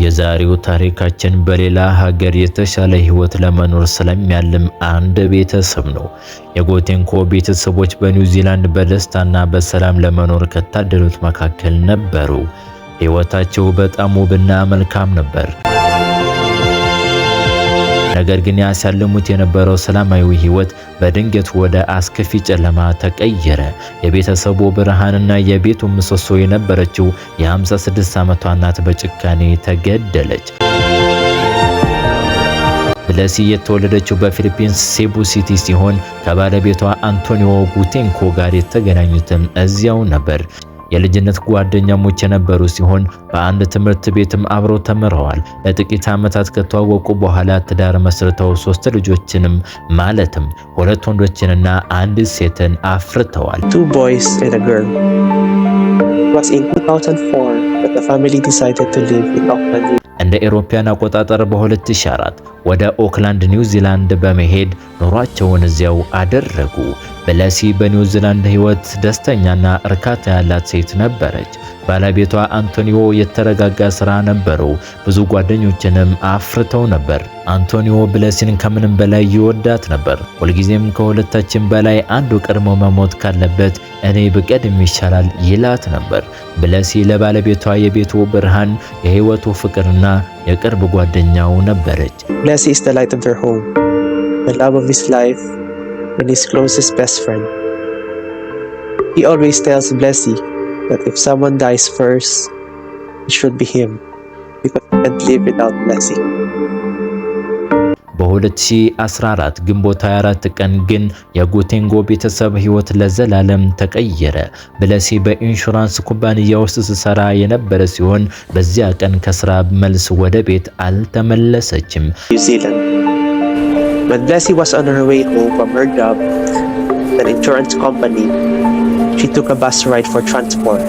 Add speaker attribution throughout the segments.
Speaker 1: የዛሬው ታሪካችን በሌላ ሀገር የተሻለ ህይወት ለመኖር ስለሚያልም አንድ ቤተሰብ ነው። የጎቴንኮ ቤተሰቦች በኒውዚላንድ በደስታና በሰላም ለመኖር ከታደሉት መካከል ነበሩ። ህይወታቸው በጣም ውብና መልካም ነበር። ነገር ግን ያሳለሙት የነበረው ሰላማዊ ህይወት በድንገት ወደ አስከፊ ጨለማ ተቀየረ። የቤተሰቡ ብርሃንና የቤቱ ምሰሶ የነበረችው የ56 ዓመቷ እናት በጭካኔ ተገደለች። ብለሲ የተወለደችው በፊሊፒንስ ሴቡ ሲቲ ሲሆን ከባለቤቷ አንቶኒዮ ጎቴንኮ ጋር የተገናኙትም እዚያው ነበር። የልጅነት ጓደኛሞች የነበሩ ሲሆን በአንድ ትምህርት ቤትም አብረው ተምረዋል። ለጥቂት ዓመታት ከተዋወቁ በኋላ ትዳር መስርተው 3 ልጆችንም ማለትም 2 ወንዶችንና 1 ሴትን አፍርተዋል።
Speaker 2: 2 boys and a girl. It was in 2004 that the family decided to live in Auckland.
Speaker 1: እንደ ኤሮፓያን አቆጣጠር በ2004 ወደ ኦክላንድ ኒውዚላንድ በመሄድ ኑሯቸውን እዚያው አደረጉ። ብለሲ በኒውዚላንድ ህይወት ደስተኛና እርካታ ያላት ሴት ነበረች። ባለቤቷ አንቶኒዮ የተረጋጋ ስራ ነበረው። ብዙ ጓደኞችንም አፍርተው ነበር። አንቶኒዮ ብለሲን ከምንም በላይ ይወዳት ነበር። ሁልጊዜም ከሁለታችን በላይ አንዱ ቀድሞ መሞት ካለበት እኔ ብቀድም ይሻላል ይላት ነበር። ብለሲ ለባለቤቷ የቤቱ ብርሃን፣ የህይወቱ ፍቅርና የቅርብ ጓደኛው ነበረች።
Speaker 2: Blessy is the light of their home, the love of his life, and his closest best friend. He always tells Blessy that if someone dies first, it should be him, because he can't live without Blessy.
Speaker 1: በ2014 ግንቦት 24 ቀን ግን የጎቴንኮ ቤተሰብ ህይወት ለዘላለም ተቀየረ። ብለሲ በኢንሹራንስ ኩባንያ ውስጥ ስትሰራ የነበረ ሲሆን በዚያ ቀን ከስራ መልስ ወደ ቤት አልተመለሰችም።
Speaker 2: New Zealand. When Blessy was on her way home from her job at an insurance company, she took a bus ride for transport,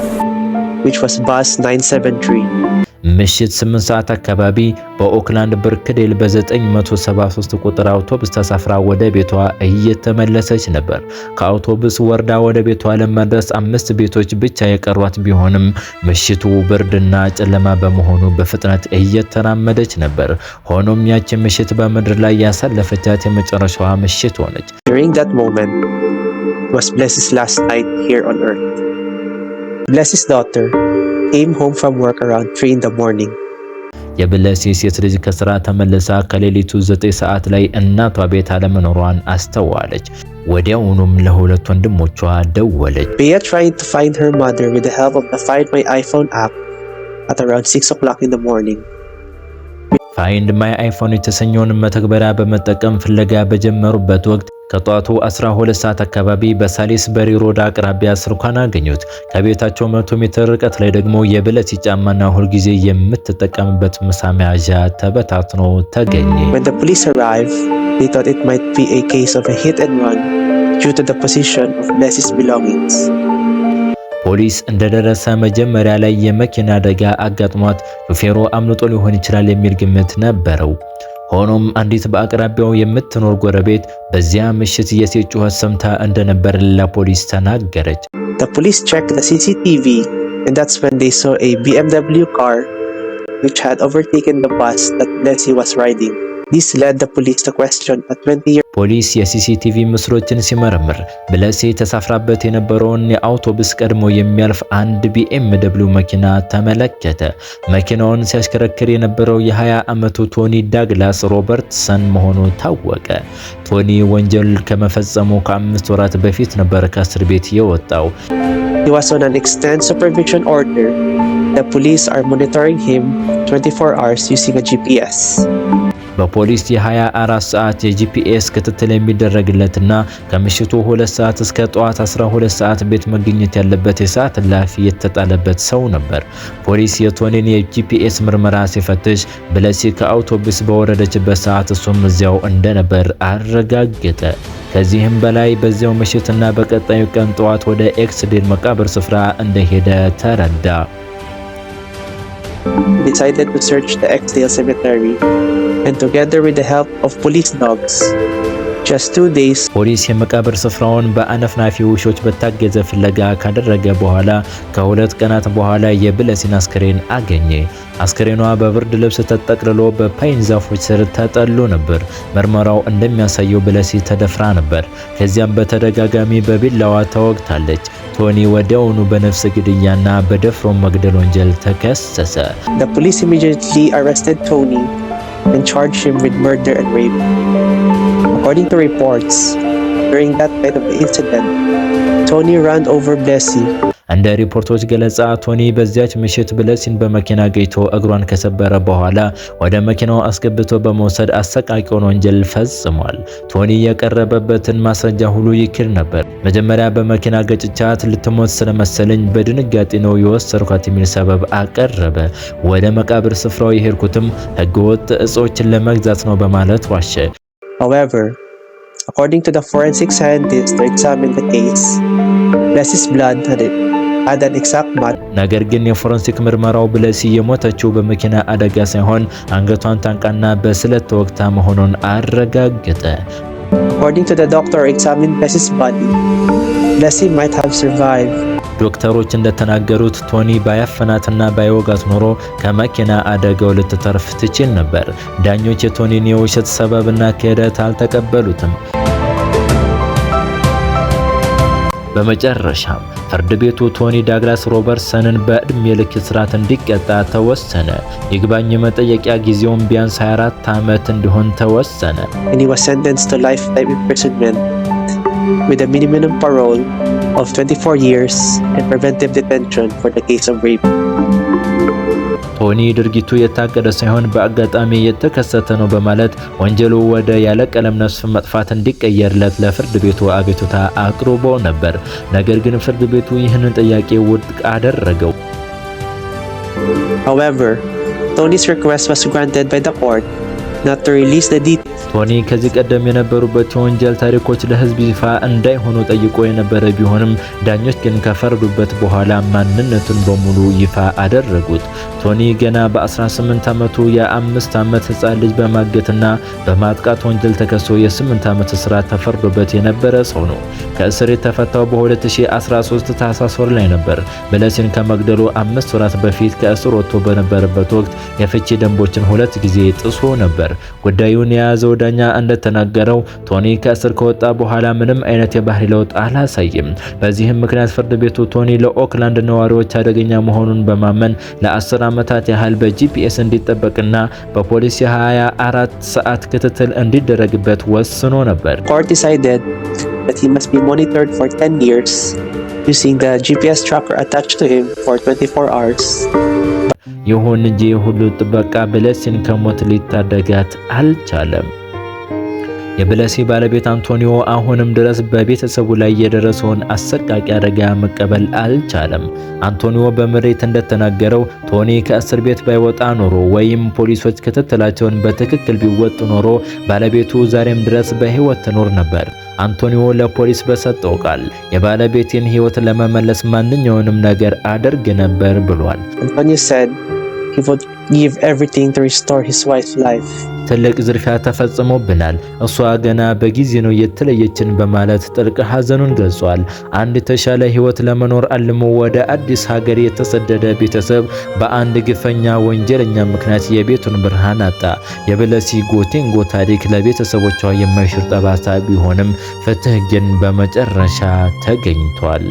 Speaker 2: which was bus 973.
Speaker 1: ምሽት 8 ሰዓት አካባቢ በኦክላንድ ብርክዴል በ973 ቁጥር አውቶቡስ ተሳፍራ ወደ ቤቷ እየተመለሰች ነበር። ከአውቶቡስ ወርዳ ወደ ቤቷ ለመድረስ 5 ቤቶች ብቻ የቀሯት ቢሆንም ምሽቱ ብርድና ጨለማ በመሆኑ በፍጥነት እየተራመደች ነበር። ሆኖም ያቺ ምሽት በምድር ላይ ያሳለፈቻት የመጨረሻዋ ምሽት ሆነች።
Speaker 2: During that moment was Blessy's last night here on earth. Blessy's daughter came home from work around 3 in the morning.
Speaker 1: የብለሲ ሴት ልጅ ከስራ ተመልሳ ከሌሊቱ 9 ሰዓት ላይ እናቷ ቤት አለመኖሯን አስተዋለች። ወዲያውኑም ለሁለት ወንድሞቿ ደወለች።
Speaker 2: Bea tried to find her mother with the help of the Find My iPhone app at around 6 o'clock in the morning.
Speaker 1: ፋይንድ ማይ አይፎን የተሰኘውን መተግበሪያ በመጠቀም ፍለጋ በጀመሩበት ወቅት ከጧቱ 12 ሰዓት አካባቢ በሳሊስበሪ ሮድ አቅራቢያ ስልኳን አገኙት። ከቤታቸው 100 ሜትር ርቀት ላይ ደግሞ የብለሲ ጫማና ሁልጊዜ የምትጠቀምበት ምሳ መያዣ ተበታትኖ ተገኘ።
Speaker 2: When the police arrived, they thought it might be a case of a hit and run due to the position of Blessy's belongings.
Speaker 1: ፖሊስ እንደደረሰ መጀመሪያ ላይ የመኪና አደጋ አጋጥሟት ሹፌሩ አምልጦ ሊሆን ይችላል የሚል ግምት ነበረው። ሆኖም አንዲት በአቅራቢያው የምትኖር ጎረቤት በዚያ ምሽት የሴት ጩኸት ሰምታ እንደነበር ለፖሊስ ተናገረች።
Speaker 2: The police checked the CCTV and that's when they saw a BMW car which had overtaken the bus that Blessy was riding. This led the police to question a 20-year
Speaker 1: ፖሊስ የሲሲቲቪ ምስሎችን ሲመረምር ብለሲ ተሳፍራበት የነበረውን የአውቶቡስ ቀድሞ የሚያልፍ አንድ BMW መኪና ተመለከተ። መኪናውን ሲያሽከረክር የነበረው የ20 ዓመቱ ቶኒ ዳግላስ ሮበርትሰን መሆኑ ታወቀ። ቶኒ ወንጀል ከመፈጸሙ ከ5 ወራት በፊት ነበር ከእስር ቤት የወጣው።
Speaker 2: He was on an extended supervision order. The police are monitoring him 24 hours using a GPS.
Speaker 1: በፖሊስ የ24 ሰዓት የጂፒኤስ ክትትል የሚደረግለትና ከምሽቱ 2 ሰዓት እስከ ጠዋት 12 ሰዓት ቤት መገኘት ያለበት የሰዓት እላፊ የተጣለበት ሰው ነበር። ፖሊስ የቶኒን የጂፒኤስ ምርመራ ሲፈትሽ ብለሲ ከአውቶቡስ በወረደችበት ሰዓት እሱም እዚያው እንደነበር አረጋገጠ። ከዚህም በላይ በዚያው ምሽትና በቀጣዩ ቀን ጠዋት ወደ ኤክስዴል መቃብር ስፍራ እንደሄደ ተረዳ።
Speaker 2: Decided to search the Exdale Cemetery and together with the help of police dogs, Just 2 days.
Speaker 1: ፖሊስ የመቃብር ስፍራውን በአነፍናፊ ውሾች በታገዘ ፍለጋ ካደረገ በኋላ ከሁለት ቀናት በኋላ የብለሲን አስክሬን አገኘ። አስክሬኗ በብርድ ልብስ ተጠቅልሎ በፓይን ዛፎች ስር ተጠሎ ነበር። ምርመራው እንደሚያሳየው ብለሲ ተደፍራ ነበር። ከዚያም በተደጋጋሚ በቢላዋ ተወግታለች። ቶኒ ወዲያውኑ በነፍስ ግድያና በደፍሮ መግደል ወንጀል ተከሰሰ።
Speaker 2: The police immediately arrested Tony and charged him with murder and rape. According to reports, during that night of the incident, Tony ran over Blessy.
Speaker 1: እንደ ሪፖርቶች ገለጻ ቶኒ በዚያች ምሽት ብለሲን በመኪና ገጭቶ እግሯን ከሰበረ በኋላ ወደ መኪናው አስገብቶ በመውሰድ አሰቃቂውን ወንጀል ፈጽሟል። ቶኒ የቀረበበትን ማስረጃ ሁሉ ይክድ ነበር። መጀመሪያ በመኪና ገጭቻት ልትሞት ስለመሰለኝ በድንጋጤ ነው የወሰድኳት የሚል ሰበብ አቀረበ። ወደ መቃብር ስፍራው የሄድኩትም ህገወጥ እጾችን ለመግዛት ነው በማለት ዋሸ።
Speaker 2: However, according to the forensic scientists who examined the case, Blessy's blood had an exact match.
Speaker 1: ነገር ግን የፎረንሲክ ምርመራው ብለሲ የሞተችው በመኪና አደጋ ሳይሆን አንገቷን ታንቃና በስለት ተወግታ መሆኑን አረጋገጠ።
Speaker 2: According to the doctor who examined Blessy's body, Blessy might have survived.
Speaker 1: ዶክተሮች እንደተናገሩት ቶኒ ባያፈናትና ባይወጋት ኖሮ ከመኪና አደጋው ልትተርፍ ትችል ነበር። ዳኞች የቶኒን የውሸት ሰበብና ክህደት አልተቀበሉትም። በመጨረሻም ፍርድ ቤቱ ቶኒ ዳግላስ ሮበርትሰንን በዕድሜ ልክ እስራት እንዲቀጣ ተወሰነ። ይግባኝ መጠየቂያ ጊዜውን ቢያንስ 24 ዓመት እንዲሆን ተወሰነ።
Speaker 2: And he was sentenced to lifetime imprisonment with a minimum parole of 24 years and preventive detention for the case of rape.
Speaker 1: ቶኒ ድርጊቱ የታቀደ ሳይሆን በአጋጣሚ የተከሰተ ነው በማለት ወንጀሉ ወደ ያለቀለም ነፍስ መጥፋት እንዲቀየርለት ለፍርድ ቤቱ አቤቱታ አቅርቦ ነበር። ነገር ግን ፍርድ ቤቱ ይህንን ጥያቄ ውድቅ አደረገው።
Speaker 2: However, Tony's request was granted by the court not to release the details.
Speaker 1: ቶኒ ከዚህ ቀደም የነበሩበት የወንጀል ታሪኮች ለሕዝብ ይፋ እንዳይሆኑ ጠይቆ የነበረ ቢሆንም ዳኞች ግን ከፈረዱበት በኋላ ማንነቱን በሙሉ ይፋ አደረጉት። ቶኒ ገና በ18 ዓመቱ የ5 ዓመት ሕፃን ልጅ በማገትና በማጥቃት ወንጀል ተከሶ የ8 ዓመት እስራት ተፈርዶበት የነበረ ሰው ነው። ከእስር የተፈታው በ2013 ታህሳስ ወር ላይ ነበር። ብለሲን ከመግደሉ 5 ወራት በፊት ከእስር ወጥቶ በነበረበት ወቅት የፍቺ ደንቦችን 2 ጊዜ ጥሶ ነበር። ጉዳዩን የያዘው ዳኛ እንደተናገረው ቶኒ ከእስር ከወጣ በኋላ ምንም አይነት የባህሪ ለውጥ አላሳየም። በዚህም ምክንያት ፍርድ ቤቱ ቶኒ ለኦክላንድ ነዋሪዎች አደገኛ መሆኑን በማመን ለ10 ዓመታት ያህል በጂፒኤስ እንዲጠበቅና በፖሊስ የ24 ሰዓት ክትትል እንዲደረግበት ወስኖ ነበር።
Speaker 2: Court decided that he must be monitored for 10 years using the GPS tracker attached to him for 24 hours.
Speaker 1: ይሁን እንጂ ሁሉ ጥበቃ ብለሲን ከሞት ሊታደጋት አልቻለም። የብለሲ ባለቤት አንቶኒዮ አሁንም ድረስ በቤተሰቡ ላይ የደረሰውን አሰቃቂ አደጋ መቀበል አልቻለም። አንቶኒዮ በምሬት እንደተናገረው ቶኒ ከእስር ቤት ባይወጣ ኖሮ ወይም ፖሊሶች ክትትላቸውን በትክክል ቢወጡ ኖሮ ባለቤቱ ዛሬም ድረስ በሕይወት ትኖር ነበር። አንቶኒዮ ለፖሊስ በሰጠው ቃል የባለቤቴን ሕይወት ለመመለስ ማንኛውንም ነገር አደርግ ነበር ብሏል።
Speaker 2: Antonio said he would give everything to restore his wife's life.
Speaker 1: ትልቅ ዝርፊያ ተፈጽሞብናል፣ እሷ ገና በጊዜ ነው የተለየችን በማለት ጥልቅ ሐዘኑን ገልጿል። አንድ የተሻለ ሕይወት ለመኖር አልሞ ወደ አዲስ ሀገር የተሰደደ ቤተሰብ በአንድ ግፈኛ ወንጀለኛ ምክንያት የቤቱን ብርሃን አጣ። የብለሲ ጎቴንጎ ታሪክ ለቤተሰቦቿ የማይሽር ጠባሳ ቢሆንም ፍትህ ግን በመጨረሻ ተገኝቷል።